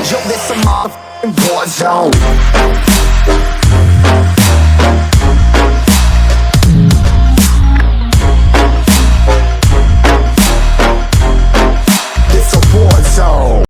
Yo, this a motherfucking war zone. This a war zone.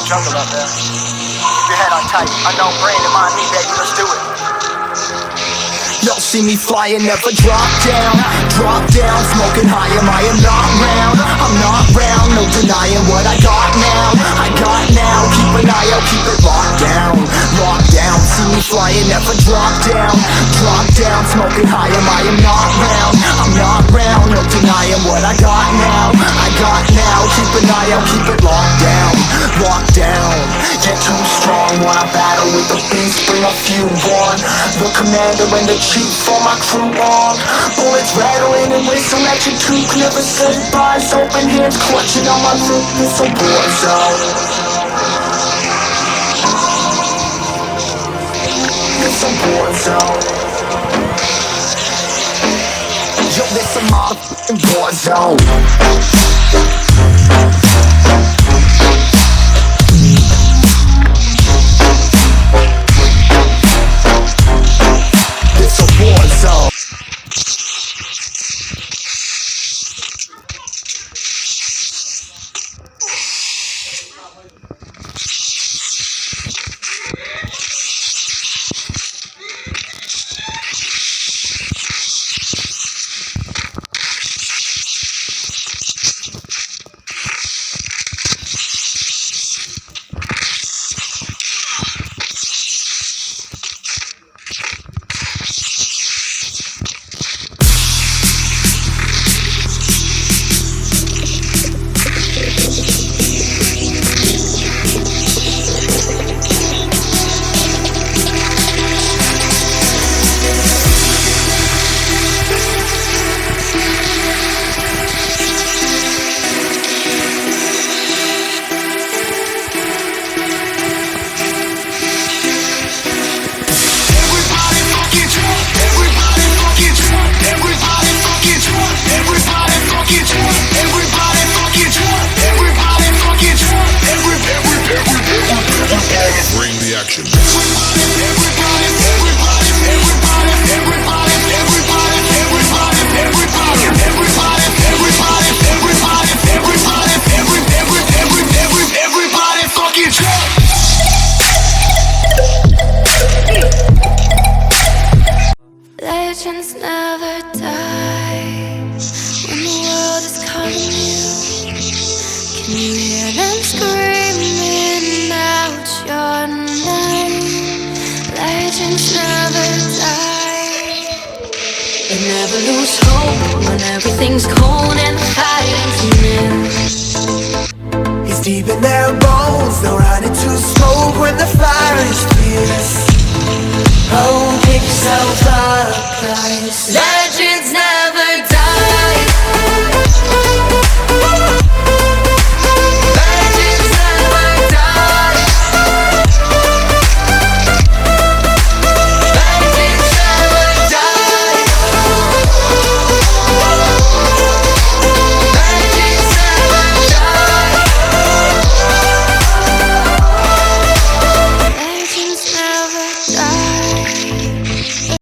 Jungle up there. Keep your head on tight. Unknown brain and mind me, baby. Let's do it. Y'all see me flying, never drop down. Drop down, smoking high, I am not round. I'm not round, no denying what I got now. I got now, keep an eye out, keep it locked down. Locked down, see me flying, never drop down. Drop down, smoking high, I am not round. I'm not round, no denying what I got now. I got now, keep an eye out, keep it locked down. Locked down, get too strong. Wanna battle with the beast, bring a few on. The commander and the chief for my crew on. Bullets rattling and whistle at your toque. Never say bye, open hands clutching on my loot. It's a war zone. It's a war zone. Yo, this a motherfucking war zone. It's a war zone. Legends never die when the world is calling you. Can you hear them screaming out your name? Legends never die. They never lose hope.